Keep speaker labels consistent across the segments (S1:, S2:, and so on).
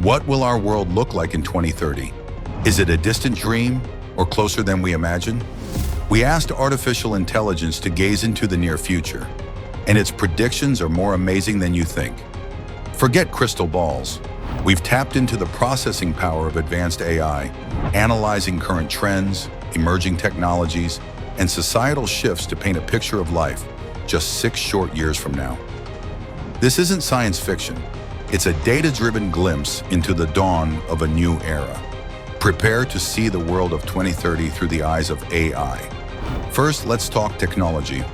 S1: What will our world look like in 2030? Is it a distant dream or closer than we imagine? We asked artificial intelligence to gaze into the near future, and its predictions are more amazing than you think. Forget crystal balls. We've tapped into the processing power of advanced AI, analyzing current trends, emerging technologies, and societal shifts to paint a picture of life just 6 short years from now. This isn't science fiction. It's a data-driven glimpse into the dawn of a new era. Prepare to see the world of 2030 through the eyes of AI. First, let's talk technology.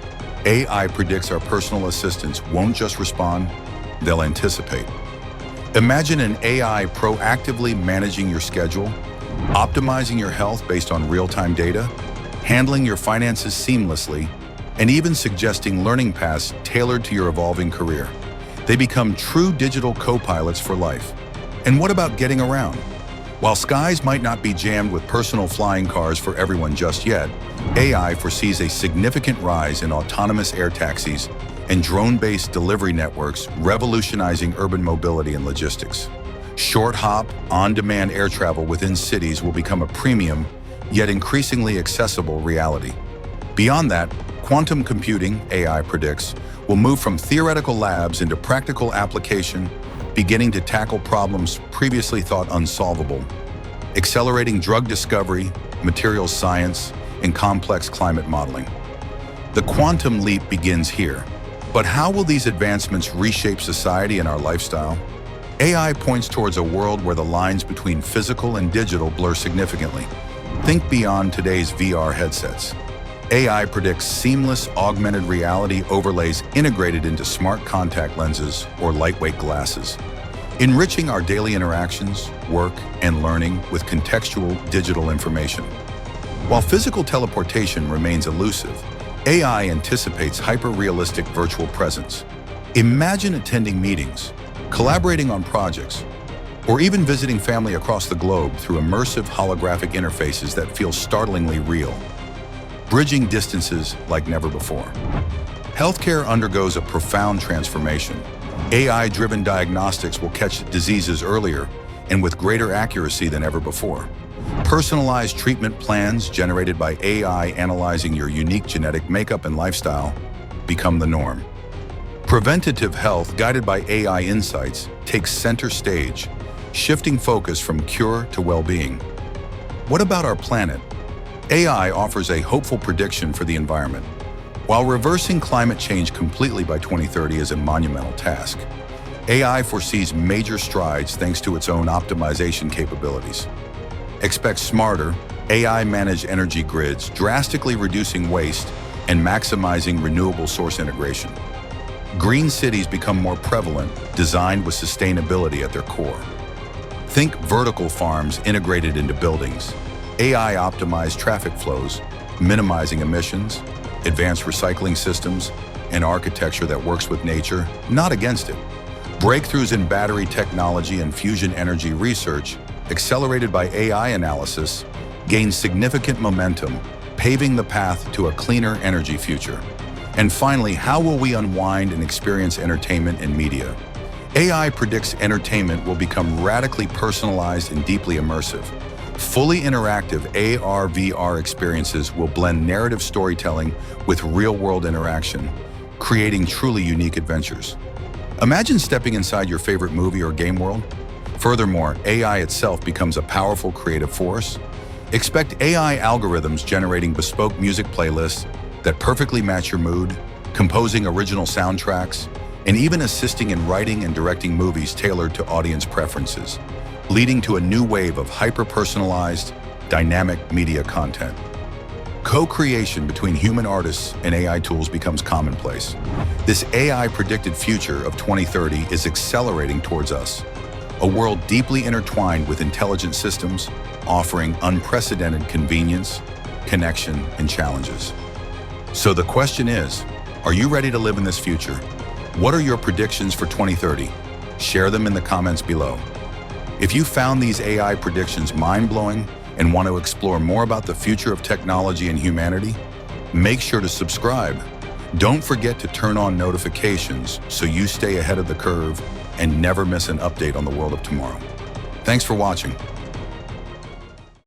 S1: AI predicts our personal assistants won't just respond, they'll anticipate. Imagine an AI proactively managing your schedule, optimizing your health based on real-time data, handling your finances seamlessly, and even suggesting learning paths tailored to your evolving career. They become true digital co-pilots for life. And what about getting around? While skies might not be jammed with personal flying cars for everyone just yet, AI foresees a significant rise in autonomous air taxis and drone-based delivery networks revolutionizing urban mobility and logistics. Short-hop, on-demand air travel within cities will become a premium, yet increasingly accessible reality. Beyond that, quantum computing, AI predicts, will move from theoretical labs into practical application, beginning to tackle problems previously thought unsolvable, accelerating drug discovery, materials science, and complex climate modeling. The quantum leap begins here. But how will these advancements reshape society and our lifestyle? AI points towards a world where the lines between physical and digital blur significantly. Think beyond today's VR headsets. AI predicts seamless augmented reality overlays integrated into smart contact lenses or lightweight glasses, enriching our daily interactions, work, and learning with contextual digital information. While physical teleportation remains elusive, AI anticipates hyper-realistic virtual presence. Imagine attending meetings, collaborating on projects, or even visiting family across the globe through immersive holographic interfaces that feel startlingly real, bridging distances like never before. Healthcare undergoes a profound transformation. AI-driven diagnostics will catch diseases earlier and with greater accuracy than ever before. Personalized treatment plans generated by AI analyzing your unique genetic makeup and lifestyle become the norm. Preventative health guided by AI insights takes center stage, shifting focus from cure to well-being. What about our planet? AI offers a hopeful prediction for the environment. While reversing climate change completely by 2030 is a monumental task, AI foresees major strides thanks to its own optimization capabilities. Expect smarter, AI-managed energy grids, drastically reducing waste and maximizing renewable source integration. Green cities become more prevalent, designed with sustainability at their core. Think vertical farms integrated into buildings, AI-optimized traffic flows, minimizing emissions, advanced recycling systems, and architecture that works with nature, not against it. Breakthroughs in battery technology and fusion energy research, accelerated by AI analysis, gain significant momentum, paving the path to a cleaner energy future. And finally, how will we unwind and experience entertainment and media? AI predicts entertainment will become radically personalized and deeply immersive. Fully interactive AR/VR experiences will blend narrative storytelling with real-world interaction, creating truly unique adventures. Imagine stepping inside your favorite movie or game world. Furthermore, AI itself becomes a powerful creative force. Expect AI algorithms generating bespoke music playlists that perfectly match your mood, composing original soundtracks, and even assisting in writing and directing movies tailored to audience preferences, leading to a new wave of hyper-personalized, dynamic media content. Co-creation between human artists and AI tools becomes commonplace. This AI-predicted future of 2030 is accelerating towards us, a world deeply intertwined with intelligent systems, offering unprecedented convenience, connection, and challenges. So the question is, are you ready to live in this future? What are your predictions for 2030? Share them in the comments below. If you found these AI predictions mind-blowing and want to explore more about the future of technology and humanity, make sure to subscribe. Don't forget to turn on notifications so you stay ahead of the curve and never miss an update on the world of tomorrow. Thanks for watching.